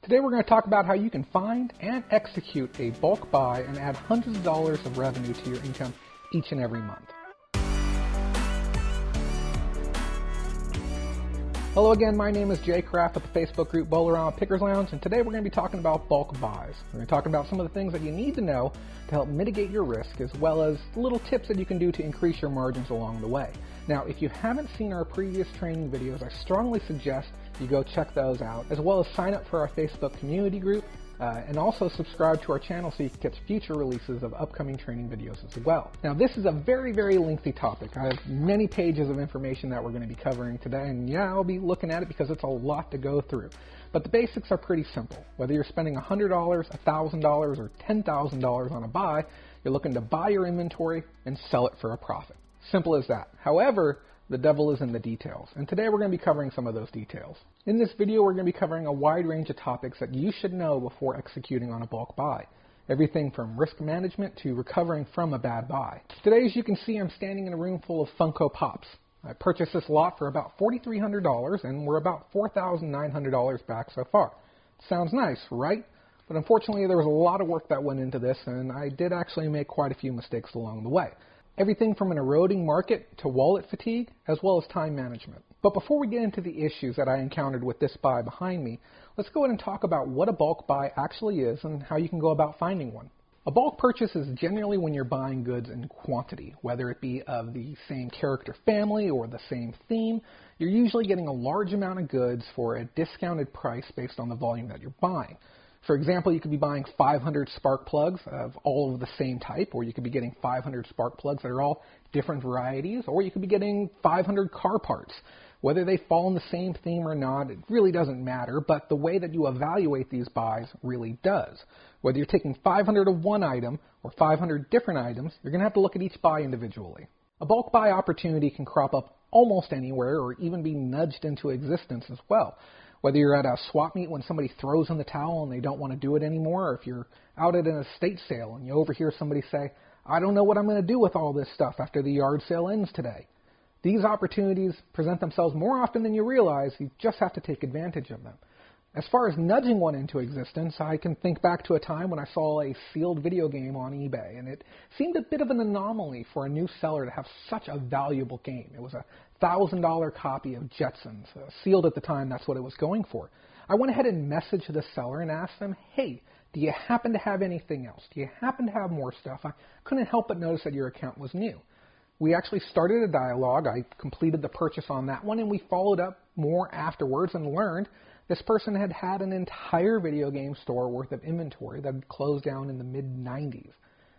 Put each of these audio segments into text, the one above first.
Today we're going to talk about how you can find and execute a bulk buy and add hundreds of dollars of revenue to your income each and every month. Hello again, my name is Jay Craft with the Facebook group Bolorama Pickers Lounge, and today we're going to be talking about bulk buys. We're going to talk about some of the things that you need to know to help mitigate your risk, as well as little tips that you can do to increase your margins along the way. Now, if you haven't seen our previous training videos, I strongly suggest you go check those out, as well as sign up for our Facebook community group, and also subscribe to our channel so you can catch future releases of upcoming training videos as well. Now, this is a very, very lengthy topic. I have many pages of information that we're going to be covering today, and yeah, I'll be looking at it because it's a lot to go through. But the basics are pretty simple. Whether you're spending $100, $1,000, or $10,000 on a buy, you're looking to buy your inventory and sell it for a profit. Simple as that. However, the devil is in the details, and today we're going to be covering some of those details. In this video, we're going to be covering a wide range of topics that you should know before executing on a bulk buy. Everything from risk management to recovering from a bad buy. Today, as you can see, I'm standing in a room full of Funko Pops. I purchased this lot for about $4,300, and we're about $4,900 back so far. Sounds nice, right? But unfortunately, there was a lot of work that went into this, and I did actually make quite a few mistakes along the way. Everything from an eroding market to wallet fatigue, as well as time management. But before we get into the issues that I encountered with this buy behind me, let's go ahead and talk about what a bulk buy actually is and how you can go about finding one. A bulk purchase is generally when you're buying goods in quantity, whether it be of the same character family or the same theme. You're usually getting a large amount of goods for a discounted price based on the volume that you're buying. For example, you could be buying 500 spark plugs of all of the same type, or you could be getting 500 spark plugs that are all different varieties, or you could be getting 500 car parts. Whether they fall in the same theme or not, it really doesn't matter, but the way that you evaluate these buys really does. Whether you're taking 500 of one item or 500 different items, you're going to have to look at each buy individually. A bulk buy opportunity can crop up almost anywhere or even be nudged into existence as well. Whether you're at a swap meet when somebody throws in the towel and they don't want to do it anymore, or if you're out at an estate sale and you overhear somebody say, "I don't know what I'm going to do with all this stuff after the yard sale ends today." These opportunities present themselves more often than you realize. You just have to take advantage of them. As far as nudging one into existence, I can think back to a time when I saw a sealed video game on eBay, and it seemed a bit of an anomaly for a new seller to have such a valuable game. It was a $1,000 copy of Jetsons, sealed at the time. That's what it was going for. I went ahead and messaged the seller and asked them, "Hey, do you happen to have anything else? Do you happen to have more stuff? I couldn't help but notice that your account was new." We actually started a dialogue. I completed the purchase on that one, and we followed up more afterwards and learned this person had had an entire video game store worth of inventory that had closed down in the mid-90s.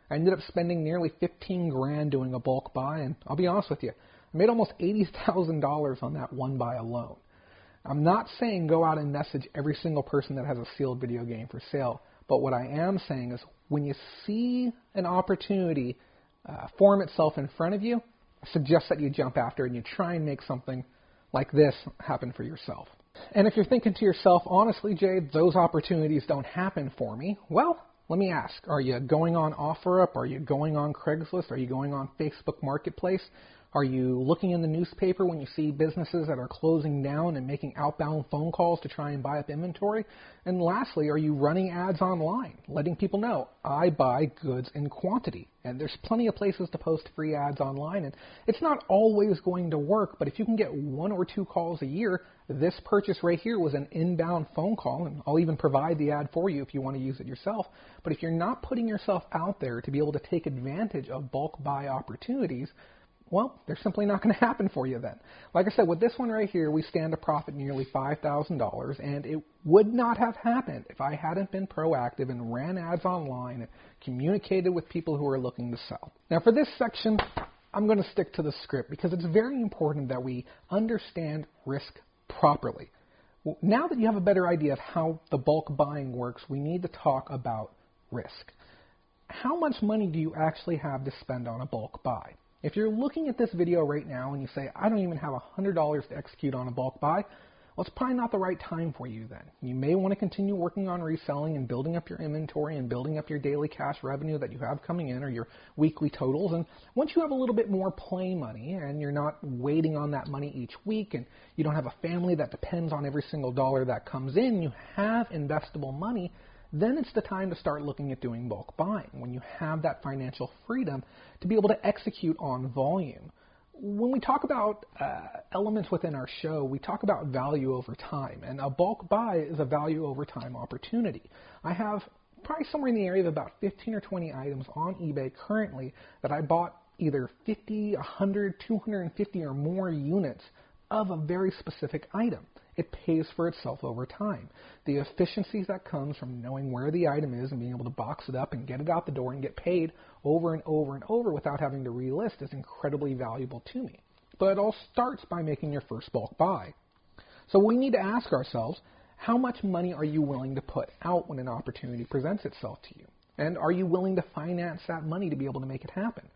I ended up spending nearly $15 grand doing a bulk buy, and I'll be honest with you, I made almost $80,000 on that one buy alone. I'm not saying go out and message every single person that has a sealed video game for sale, but what I am saying is when you see an opportunity form itself in front of you, I suggest that you jump after it and you try and make something like this happen for yourself. And if you're thinking to yourself, honestly, Jay, those opportunities don't happen for me, well, let me ask, are you going on OfferUp? Are you going on Craigslist? Are you going on Facebook Marketplace? Are you looking in the newspaper when you see businesses that are closing down and making outbound phone calls to try and buy up inventory? And lastly, are you running ads online, letting people know, I buy goods in quantity? And there's plenty of places to post free ads online, and it's not always going to work, but if you can get 1 or 2 calls a year, this purchase right here was an inbound phone call, and I'll even provide the ad for you if you want to use it yourself. But if you're not putting yourself out there to be able to take advantage of bulk buy opportunities, well, they're simply not going to happen for you then. Like I said, with this one right here, we stand to profit nearly $5,000, and it would not have happened if I hadn't been proactive and ran ads online and communicated with people who are looking to sell. Now, for this section, I'm going to stick to the script because it's very important that we understand risk properly. Now that you have a better idea of how the bulk buying works, we need to talk about risk. How much money do you actually have to spend on a bulk buy? If you're looking at this video right now and you say, I don't even have $100 to execute on a bulk buy, well, it's probably not the right time for you then. You may want to continue working on reselling and building up your inventory and building up your daily cash revenue that you have coming in or your weekly totals. And once you have a little bit more play money and you're not waiting on that money each week and you don't have a family that depends on every single dollar that comes in, you have investable money, then it's the time to start looking at doing bulk buying when you have that financial freedom to be able to execute on volume. When we talk about elements within our show, we talk about value over time, and a bulk buy is a value over time opportunity. I have probably somewhere in the area of about 15 or 20 items on eBay currently that I bought either 50, 100, 250 or more units of a very specific item. It pays for itself over time. The efficiencies that comes from knowing where the item is and being able to box it up and get it out the door and get paid over and over and over without having to relist is incredibly valuable to me. But it all starts by making your first bulk buy. So we need to ask ourselves, how much money are you willing to put out when an opportunity presents itself to you? And are you willing to finance that money to be able to make it happen?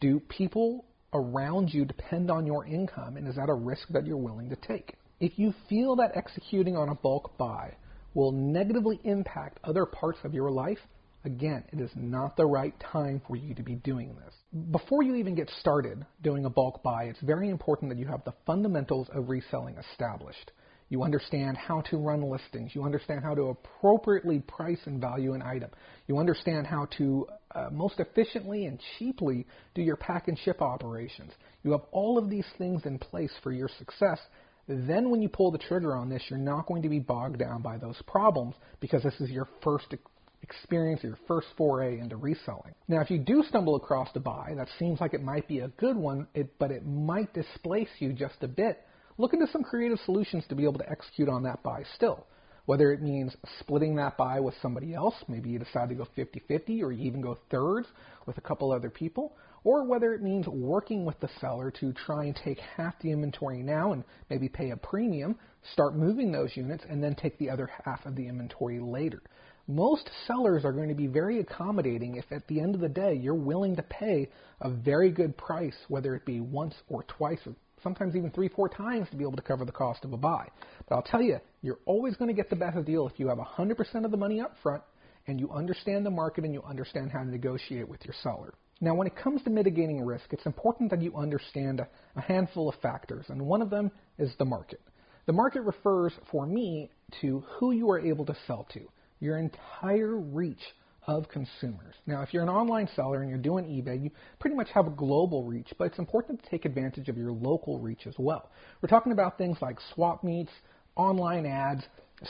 Do people around you depend on your income, and is that a risk that you're willing to take? If you feel that executing on a bulk buy will negatively impact other parts of your life, again, it is not the right time for you to be doing this. Before you even get started doing a bulk buy, it's very important that you have the fundamentals of reselling established. You understand how to run listings. You understand how to appropriately price and value an item. You understand how to most efficiently and cheaply do your pack and ship operations. You have all of these things in place for your success. Then when you pull the trigger on this, you're not going to be bogged down by those problems because this is your first experience, your first foray into reselling. Now, if you do stumble across a buy that seems like it might be a good one, but it might displace you just a bit, look into some creative solutions to be able to execute on that buy still. Whether it means splitting that buy with somebody else, maybe you decide to go 50-50 or you even go thirds with a couple other people, or whether it means working with the seller to try and take half the inventory now and maybe pay a premium, start moving those units, and then take the other half of the inventory later. Most sellers are going to be very accommodating if at the end of the day you're willing to pay a very good price, whether it be once or twice or sometimes even 3-4 times to be able to cover the cost of a buy. But I'll tell you, you're always going to get the best deal if you have 100% of the money up front and you understand the market and you understand how to negotiate with your seller. Now, when it comes to mitigating risk, it's important that you understand a handful of factors, and one of them is the market. The market refers, for me, to who you are able to sell to, your entire reach of consumers. Now, if you're an online seller and you're doing eBay, you pretty much have a global reach, but it's important to take advantage of your local reach as well. We're talking about things like swap meets, online ads,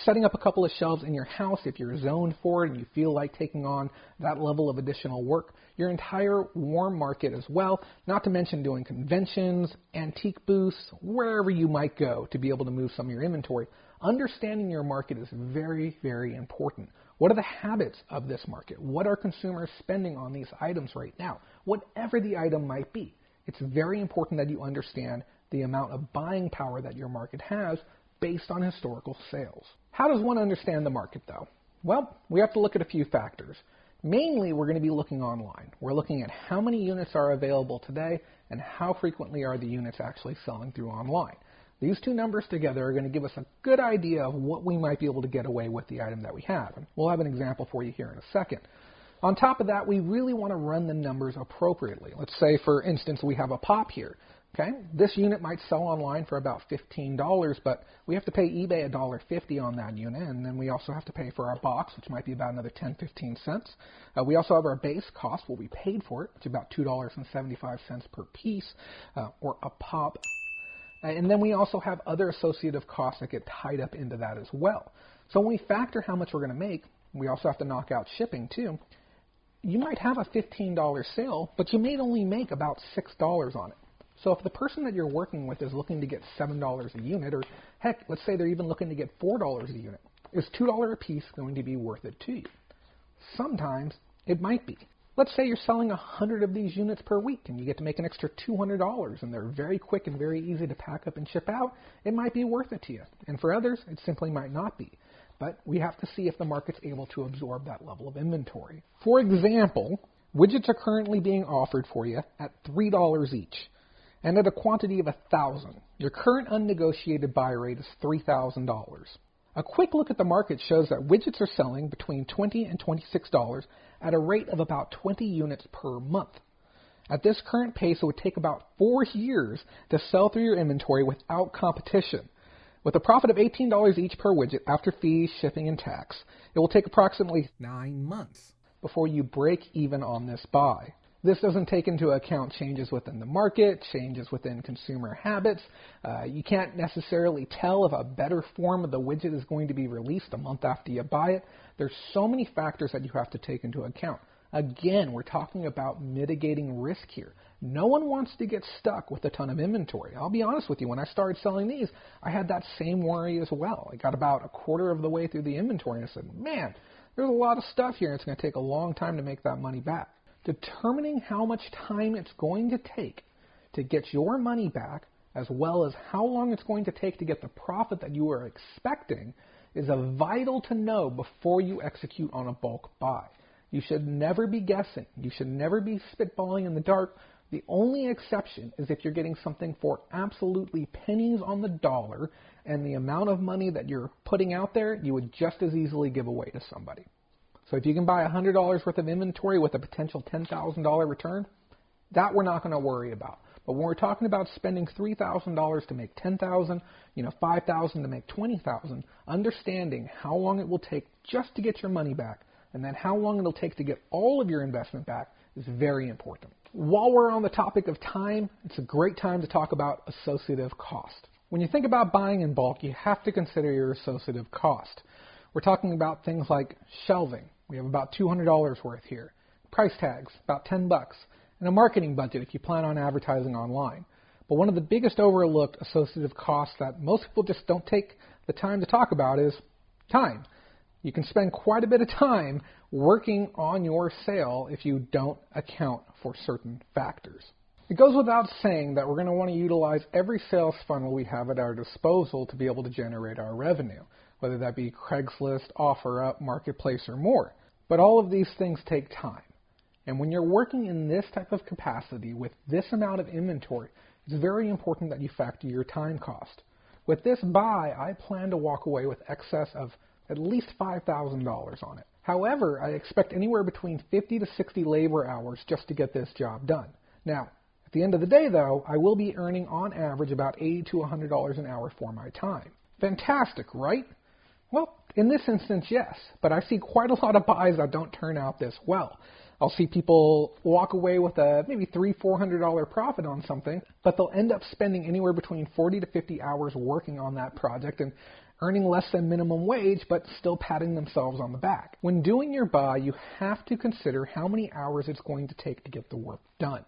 setting up a couple of shelves in your house if you're zoned for it and you feel like taking on that level of additional work, your entire warm market as well, not to mention doing conventions, antique booths, wherever you might go to be able to move some of your inventory. Understanding your market is very, very important. What are the habits of this market? What are consumers spending on these items right now? Whatever the item might be, it's very important that you understand the amount of buying power that your market has based on historical sales. How does one understand the market, though? Well, we have to look at a few factors. Mainly, we're going to be looking online. We're looking at how many units are available today and how frequently are the units actually selling through online. These two numbers together are going to give us a good idea of what we might be able to get away with the item that we have. And we'll have an example for you here in a second. On top of that, we really want to run the numbers appropriately. Let's say, for instance, we have a pop here. Okay, this unit might sell online for about $15, but we have to pay eBay $1.50 on that unit, and then we also have to pay for our box, which might be about another 10-15 cents. We also have our base cost, what we paid for it, which is about $2.75 per piece, or a pop. And then we also have other associative costs that get tied up into that as well. So when we factor how much we're going to make, we also have to knock out shipping too. You might have a $15 sale, but you may only make about $6 on it. So if the person that you're working with is looking to get $7 a unit, or heck, let's say they're even looking to get $4 a unit, is $2 a piece going to be worth it to you? Sometimes it might be. Let's say you're selling 100 of these units per week and you get to make an extra $200 and they're very quick and very easy to pack up and ship out. It might be worth it to you. And for others, it simply might not be. But we have to see if the market's able to absorb that level of inventory. For example, widgets are currently being offered for you at $3 each. and at a quantity of 1,000. Your current unnegotiated buy rate is $3,000. A quick look at the market shows that widgets are selling between $20 and $26 at a rate of about 20 units per month. At this current pace, it would take about 4 years to sell through your inventory without competition. With a profit of $18 each per widget after fees, shipping, and tax, it will take approximately 9 months before you break even on this buy. This doesn't take into account changes within the market, changes within consumer habits. You can't necessarily tell if a better form of the widget is going to be released a month after you buy it. There's so many factors that you have to take into account. Again, we're talking about mitigating risk here. No one wants to get stuck with a ton of inventory. I'll be honest with you, when I started selling these, I had that same worry as well. I got about a quarter of the way through the inventory and I said, man, there's a lot of stuff here and it's going to take a long time to make that money back. Determining how much time it's going to take to get your money back, as well as how long it's going to take to get the profit that you are expecting, is vital to know before you execute on a bulk buy. You should never be guessing. You should never be spitballing in the dark. The only exception is if you're getting something for absolutely pennies on the dollar, and the amount of money that you're putting out there, you would just as easily give away to somebody. So if you can buy $100 worth of inventory with a potential $10,000 return, that we're not going to worry about. But when we're talking about spending $3,000 to make $10,000, $5,000 to make $20,000, understanding how long it will take just to get your money back, and then how long it'll take to get all of your investment back is very important. While we're on the topic of time, it's a great time to talk about associative cost. When you think about buying in bulk, you have to consider your associative cost. We're talking about things like shelving. We have about $200 worth here. Price tags, about $10. And a marketing budget if you plan on advertising online. But one of the biggest overlooked associative costs that most people just don't take the time to talk about is time. You can spend quite a bit of time working on your sale if you don't account for certain factors. It goes without saying that we're going to want to utilize every sales funnel we have at our disposal to be able to generate our revenue, whether that be Craigslist, OfferUp, Marketplace, or more. But all of these things take time. And when you're working in this type of capacity with this amount of inventory, it's very important that you factor your time cost. With this buy, I plan to walk away with excess of at least $5,000 on it. However, I expect anywhere between 50 to 60 labor hours just to get this job done. Now, at the end of the day, though, I will be earning on average about $80 to $100 an hour for my time. Fantastic, right? Well, in this instance, yes, but I see quite a lot of buys that don't turn out this well. I'll see people walk away with a maybe $300, $400 profit on something, but they'll end up spending anywhere between 40 to 50 hours working on that project and earning less than minimum wage, but still patting themselves on the back. When doing your buy, you have to consider how many hours it's going to take to get the work done.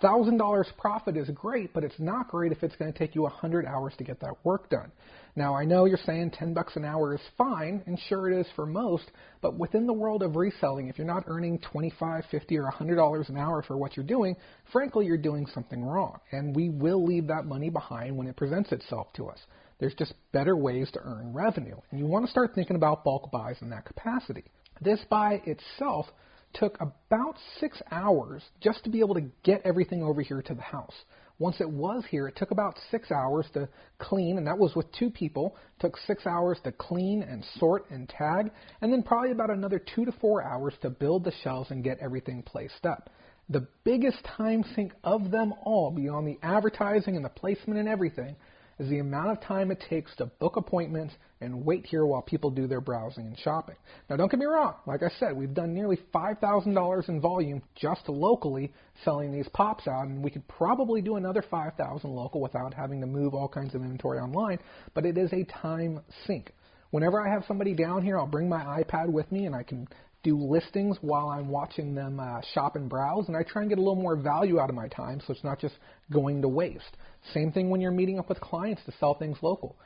$1,000 profit is great, but it's not great if it's going to take you 100 hours to get that work done. Now, I know you're saying $10 an hour is fine, and sure it is for most, but within the world of reselling, if you're not earning $25, $50, or $100 an hour for what you're doing, frankly, you're doing something wrong, and we will leave that money behind when it presents itself to us. There's just better ways to earn revenue, and you want to start thinking about bulk buys in that capacity. This buy itself took about 6 hours just to be able to get everything over here to the house. Once it was here, it took about 6 hours to clean, and that was with 2 people. It took 6 hours to clean and sort and tag, and then probably about another 2 to 4 hours to build the shelves and get everything placed up. The biggest time sink of them all, beyond the advertising and the placement and everything, is the amount of time it takes to book appointments and wait here while people do their browsing and shopping. Now, don't get me wrong. Like I said, we've done nearly $5,000 in volume just locally selling these pops out, and we could probably do another $5,000 local without having to move all kinds of inventory online, but it is a time sink. Whenever I have somebody down here, I'll bring my iPad with me, and I can do listings while I'm watching them shop and browse, and I try and get a little more value out of my time so it's not just going to waste. Same thing when you're meeting up with clients to sell things local.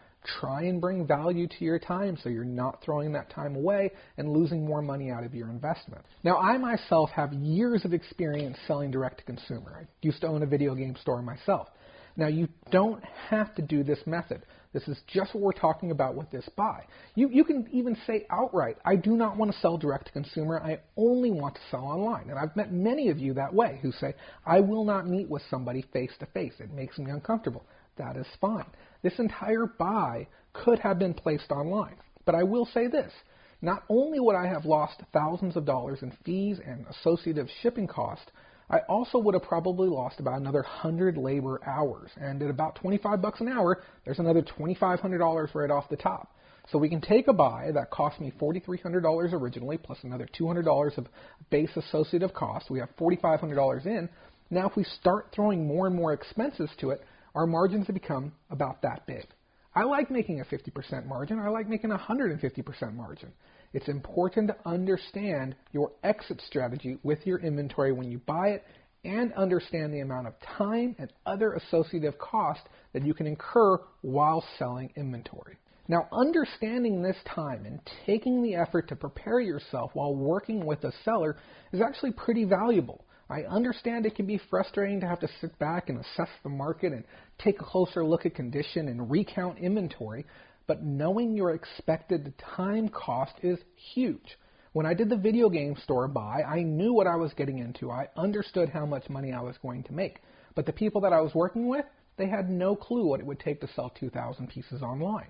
Try and bring value to your time so you're not throwing that time away and losing more money out of your investment. Now, I myself have years of experience selling direct to consumer. I used to own a video game store myself. Now, you don't have to do this method. This is just what we're talking about with this buy. You can even say outright, I do not want to sell direct to consumer. I only want to sell online. And I've met many of you that way who say, I will not meet with somebody face to face. It makes me uncomfortable. That is fine. This entire buy could have been placed online. But I will say this. Not only would I have lost thousands of dollars in fees and associative shipping costs, I also would have probably lost about another 100 labor hours. And at about $25 an hour, there's another $2,500 right off the top. So we can take a buy that cost me $4,300 originally, plus another $200 of base associative costs. We have $4,500 in. Now if we start throwing more and more expenses to it, our margins have become about that big. I like making a 50% margin. I like making a 150% margin. It's important to understand your exit strategy with your inventory when you buy it and understand the amount of time and other associative costs that you can incur while selling inventory. Now, understanding this time and taking the effort to prepare yourself while working with a seller is actually pretty valuable. I understand it can be frustrating to have to sit back and assess the market and take a closer look at condition and recount inventory, but knowing your expected time cost is huge. When I did the video game store buy, I knew what I was getting into. I understood how much money I was going to make. But the people that I was working with, they had no clue what it would take to sell 2,000 pieces online.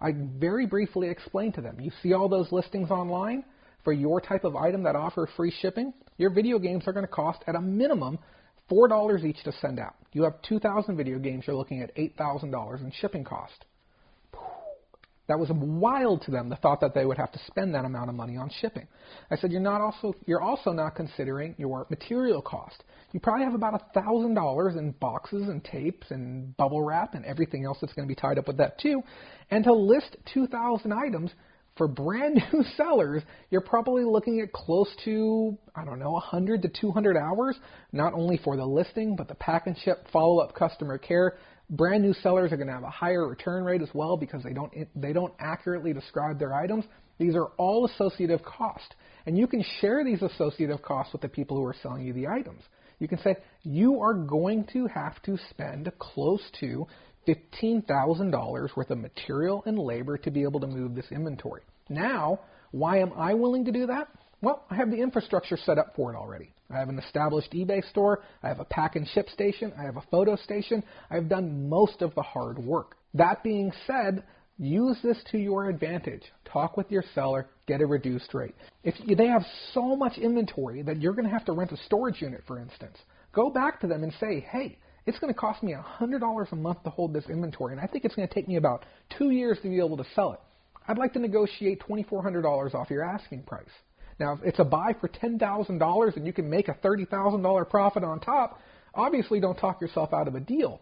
I very briefly explained to them, you see all those listings online? For your type of item that offer free shipping, your video games are going to cost at a minimum $4 each to send out. You have 2,000 video games, you're looking at $8,000 in shipping cost. That was wild to them, the thought that they would have to spend that amount of money on shipping. I said, you're also not considering your material cost. You probably have about $1,000 in boxes and tapes and bubble wrap and everything else that's going to be tied up with that too. And to list 2,000 items for brand new sellers, you're probably looking at close to, 100 to 200 hours, not only for the listing, but the pack and ship, follow-up customer care. Brand new sellers are going to have a higher return rate as well because they don't accurately describe their items. These are all associative costs. And you can share these associative costs with the people who are selling you the items. You can say, you are going to have to spend close to $15,000 worth of material and labor to be able to move this inventory. Now, why am I willing to do that? Well, I have the infrastructure set up for it already. I have an established eBay store. I have a pack and ship station. I have a photo station. I've done most of the hard work. That being said, use this to your advantage. Talk with your seller. Get a reduced rate. If they have so much inventory that you're going to have to rent a storage unit, for instance, go back to them and say, hey, it's going to cost me $100 a month to hold this inventory, and I think it's going to take me about 2 years to be able to sell it. I'd like to negotiate $2,400 off your asking price. Now, if it's a buy for $10,000 and you can make a $30,000 profit on top, obviously don't talk yourself out of a deal.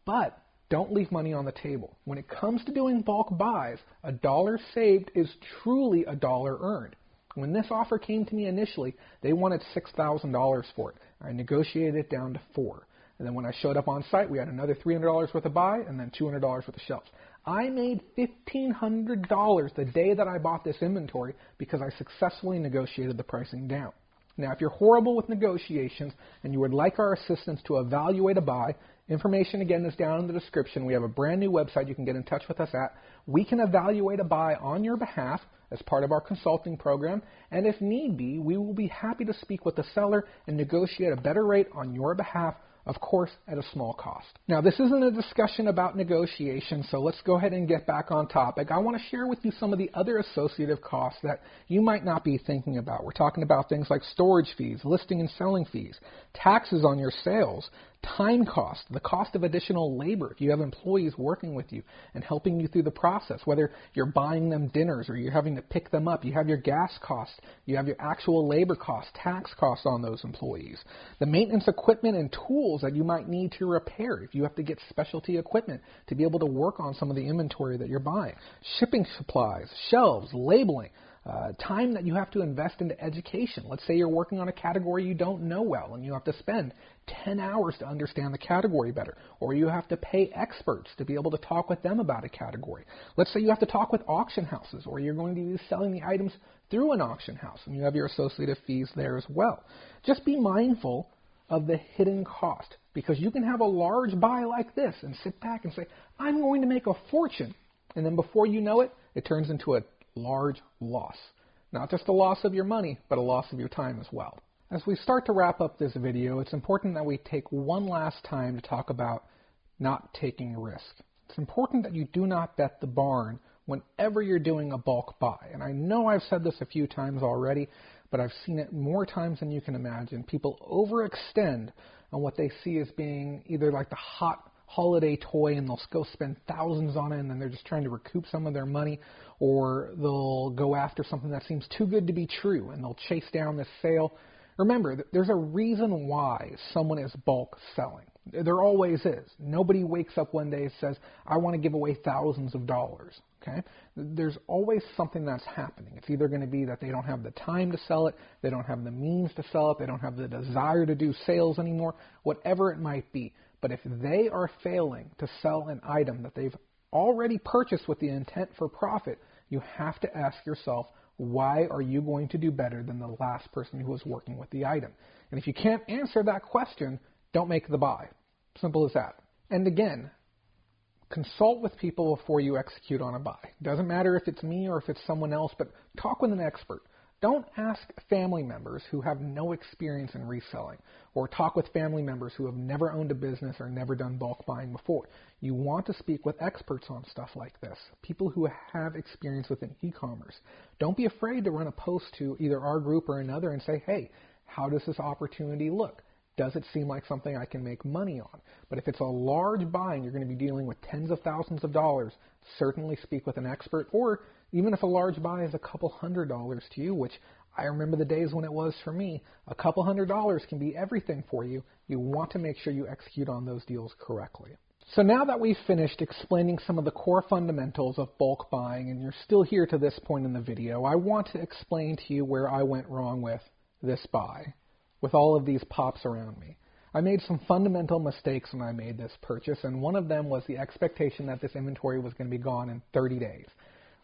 But don't leave money on the table. When it comes to doing bulk buys, $1 saved is truly $1 earned. When this offer came to me initially, they wanted $6,000 for it. I negotiated it down to $4,000. And then when I showed up on site, we had another $300 worth of buy and then $200 worth of shelves. I made $1,500 the day that I bought this inventory because I successfully negotiated the pricing down. Now, if you're horrible with negotiations and you would like our assistance to evaluate a buy, information again is down in the description. We have a brand new website you can get in touch with us at. We can evaluate a buy on your behalf as part of our consulting program, and if need be, we will be happy to speak with the seller and negotiate a better rate on your behalf, of course, at a small cost. Now, this isn't a discussion about negotiation, so let's go ahead and get back on topic. I want to share with you some of the other associative costs that you might not be thinking about. We're talking about things like storage fees, listing and selling fees, taxes on your sales, time cost, the cost of additional labor if you have employees working with you and helping you through the process, whether you're buying them dinners or you're having to pick them up. You have your gas costs, you have your actual labor costs, tax costs on those employees, the maintenance equipment and tools that you might need to repair if you have to get specialty equipment to be able to work on some of the inventory that you're buying, shipping supplies, shelves, labeling, time that you have to invest into education. Let's say you're working on a category you don't know well and you have to spend 10 hours to understand the category better, or you have to pay experts to be able to talk with them about a category. Let's say you have to talk with auction houses, or you're going to be selling the items through an auction house and you have your associative fees there as well. Just be mindful of the hidden cost, because you can have a large buy like this and sit back and say, I'm going to make a fortune. And then before you know it, it turns into a large loss. Not just a loss of your money, but a loss of your time as well. As we start to wrap up this video, it's important that we take one last time to talk about not taking risk. It's important that you do not bet the barn whenever you're doing a bulk buy. And I know I've said this a few times already, but I've seen it more times than you can imagine. People overextend on what they see as being either like the hot holiday toy, and they'll go spend thousands on it, and then they're just trying to recoup some of their money, or they'll go after something that seems too good to be true, and they'll chase down this sale. Remember, there's a reason why someone is bulk selling. There always is. Nobody wakes up one day and says, I want to give away thousands of dollars. Okay? There's always something that's happening. It's either going to be that they don't have the time to sell it, they don't have the means to sell it, they don't have the desire to do sales anymore, whatever it might be. But if they are failing to sell an item that they've already purchased with the intent for profit, you have to ask yourself, why are you going to do better than the last person who was working with the item? And if you can't answer that question, don't make the buy. Simple as that. And again, consult with people before you execute on a buy. Doesn't matter if it's me or if it's someone else, but talk with an expert. Don't ask family members who have no experience in reselling, or talk with family members who have never owned a business or never done bulk buying before. You want to speak with experts on stuff like this, people who have experience within e-commerce. Don't be afraid to run a post to either our group or another and say, hey, how does this opportunity look? Does it seem like something I can make money on? But if it's a large buy and you're going to be dealing with tens of thousands of dollars, certainly speak with an expert. Or even if a large buy is a couple $100s to you, which I remember the days when it was for me, a couple $100s can be everything for you. You want to make sure you execute on those deals correctly. So now that we've finished explaining some of the core fundamentals of bulk buying, and you're still here to this point in the video, I want to explain to you where I went wrong with this buy, with all of these pops around me. I made some fundamental mistakes when I made this purchase, and one of them was the expectation that this inventory was going to be gone in 30 days.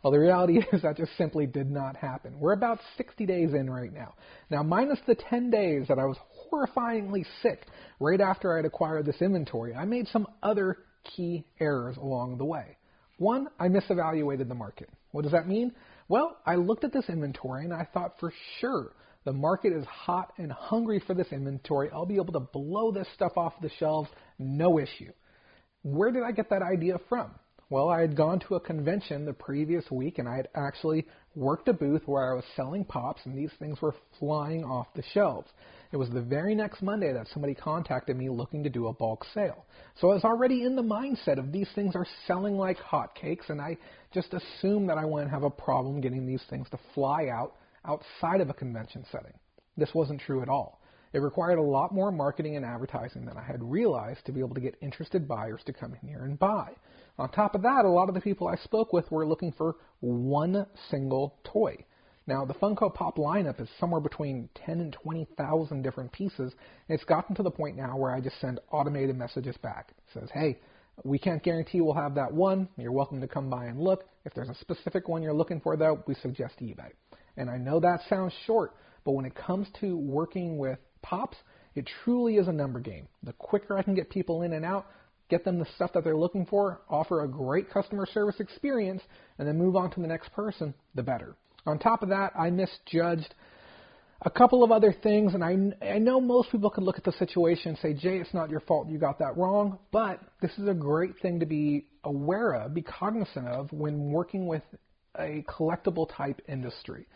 Well, the reality is that just simply did not happen. We're about 60 days in right now. Now, minus the 10 days that I was horrifyingly sick right after I had acquired this inventory, I made some other key errors along the way. One, I misevaluated the market. What does that mean? Well, I looked at this inventory and I thought for sure the market is hot and hungry for this inventory. I'll be able to blow this stuff off the shelves, no issue. Where did I get that idea from? Well, I had gone to a convention the previous week, and I had actually worked a booth where I was selling pops, and these things were flying off the shelves. It was the very next Monday that somebody contacted me looking to do a bulk sale. So I was already in the mindset of these things are selling like hotcakes, and I just assumed that I wouldn't have a problem getting these things to fly outside of a convention setting. This wasn't true at all. It required a lot more marketing and advertising than I had realized to be able to get interested buyers to come in here and buy. On top of that, a lot of the people I spoke with were looking for one single toy. Now, the Funko Pop lineup is somewhere between 10 and 20,000 different pieces, and it's gotten to the point now where I just send automated messages back. It says, hey, we can't guarantee we'll have that one. You're welcome to come by and look. If there's a specific one you're looking for, though, we suggest eBay. And I know that sounds short, but when it comes to working with pops, it truly is a number game. The quicker I can get people in and out, get them the stuff that they're looking for, offer a great customer service experience, and then move on to the next person, the better. On top of that, I misjudged a couple of other things, and I know most people could look at the situation and say, Jay, it's not your fault, you got that wrong, but this is a great thing to be aware of, be cognizant of when working with a collectible type industry.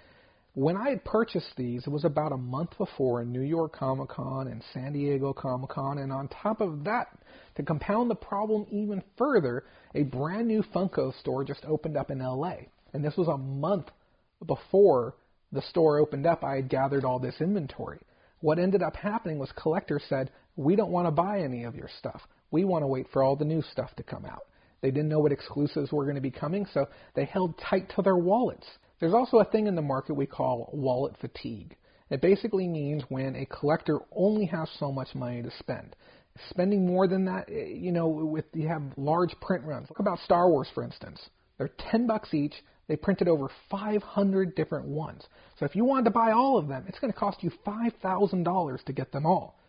When I had purchased these, it was about a month before New York Comic Con and San Diego Comic Con, and on top of that, to compound the problem even further, a brand new Funko store just opened up in LA. And this was a month before the store opened up. I had gathered all this inventory. What ended up happening was collectors said, we don't want to buy any of your stuff. We want to wait for all the new stuff to come out. They didn't know what exclusives were going to be coming, so they held tight to their wallets. There's also a thing in the market we call wallet fatigue. It basically means when a collector only has so much money to spend. Spending more than that, you have large print runs. Look about Star Wars, for instance. They're $10 each. They printed over 500 different ones. So if you wanted to buy all of them, it's going to cost you $5,000 to get them all.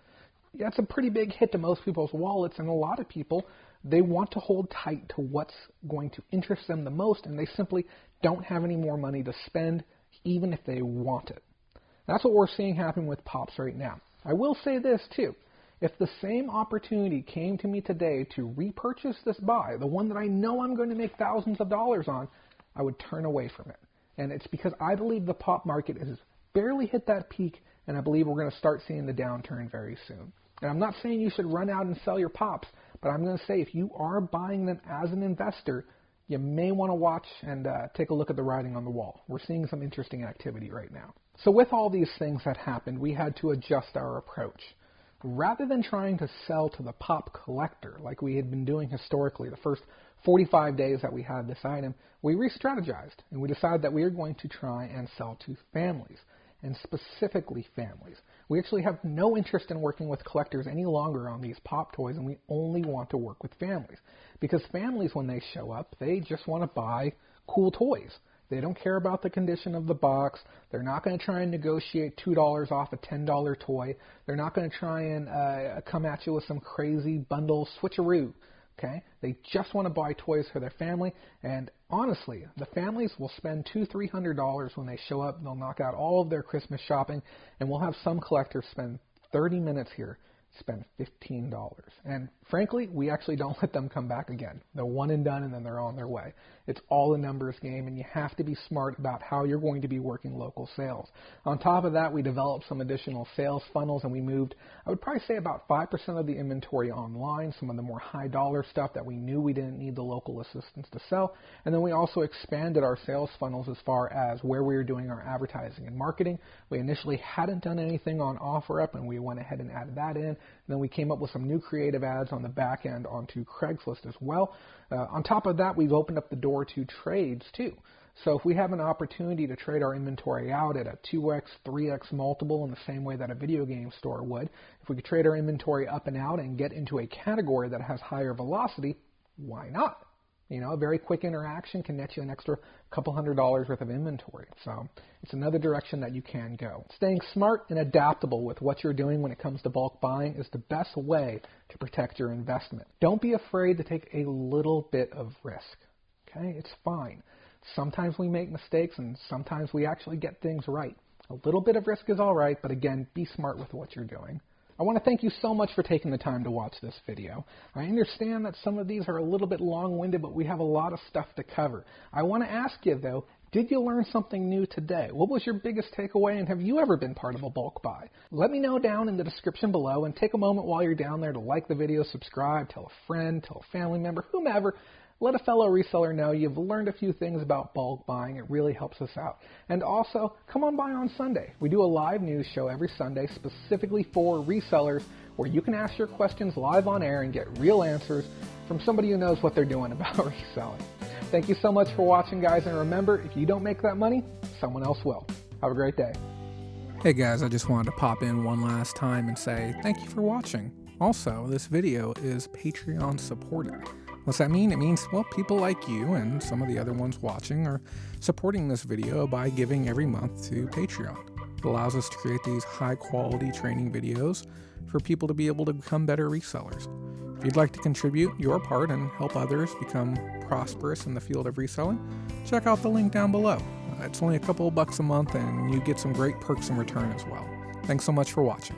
yeah, it's a pretty big hit to most people's wallets, and a lot of people, they want to hold tight to what's going to interest them the most, and they simply don't have any more money to spend, even if they want it. That's what we're seeing happen with Pops right now. I will say this too. If the same opportunity came to me today to repurchase this buy, the one that I know I'm going to make thousands of dollars on, I would turn away from it. And it's because I believe the Pop market has barely hit that peak, and I believe we're going to start seeing the downturn very soon. And I'm not saying you should run out and sell your Pops, but I'm going to say if you are buying them as an investor, you may want to watch and take a look at the writing on the wall. We're seeing some interesting activity right now. So with all these things that happened, we had to adjust our approach. Rather than trying to sell to the Pop collector like we had been doing historically the first 45 days that we had this item, we re-strategized and we decided that we are going to try and sell to families, and specifically families. We actually have no interest in working with collectors any longer on these Pop toys, and we only want to work with families. Because families, when they show up, they just want to buy cool toys. They don't care about the condition of the box. They're not going to try and negotiate $2 off a $10 toy. They're not going to try and come at you with some crazy bundle switcheroo. Okay? They just want to buy toys for their family, and honestly, the families will spend $200-$300 when they show up. They'll knock out all of their Christmas shopping, and we'll have some collectors spend 30 minutes here, spend $15. And frankly, we actually don't let them come back again. They're one and done, and then they're on their way. It's all a numbers game, and you have to be smart about how you're going to be working local sales. On top of that, we developed some additional sales funnels, and we moved, I would probably say, about 5% of the inventory online, some of the more high-dollar stuff that we knew we didn't need the local assistance to sell. And then we also expanded our sales funnels as far as where we were doing our advertising and marketing. We initially hadn't done anything on OfferUp, and we went ahead and added that in. And then we came up with some new creative ads on the back end onto Craigslist as well. On top of that, we've opened up the door to trades too. So if we have an opportunity to trade our inventory out at a 2x, 3x multiple in the same way that a video game store would, if we could trade our inventory up and out and get into a category that has higher velocity, why not? You know, a very quick interaction can net you an extra couple $100 worth of inventory. So it's another direction that you can go. Staying smart and adaptable with what you're doing when it comes to bulk buying is the best way to protect your investment. Don't be afraid to take a little bit of risk. Okay? It's fine. Sometimes we make mistakes, and sometimes we actually get things right. A little bit of risk is all right, but again, be smart with what you're doing. I want to thank you so much for taking the time to watch this video. I understand that some of these are a little bit long-winded, but we have a lot of stuff to cover. I want to ask you, though, did you learn something new today? What was your biggest takeaway, and have you ever been part of a bulk buy? Let me know down in the description below, and take a moment while you're down there to like the video, subscribe, tell a friend, tell a family member, whomever. Let a fellow reseller know you've learned a few things about bulk buying. It really helps us out. And also, come on by on Sunday. We do a live news show every Sunday specifically for resellers where you can ask your questions live on air and get real answers from somebody who knows what they're doing about reselling. Thank you so much for watching, guys. And remember, if you don't make that money, someone else will. Have a great day. Hey guys, I just wanted to pop in one last time and say thank you for watching. Also, this video is Patreon supported. What's that mean? It means, well, people like you and some of the other ones watching are supporting this video by giving every month to Patreon. It allows us to create these high-quality training videos for people to be able to become better resellers. If you'd like to contribute your part and help others become prosperous in the field of reselling, check out the link down below. It's only a couple of bucks a month, and you get some great perks in return as well. Thanks so much for watching.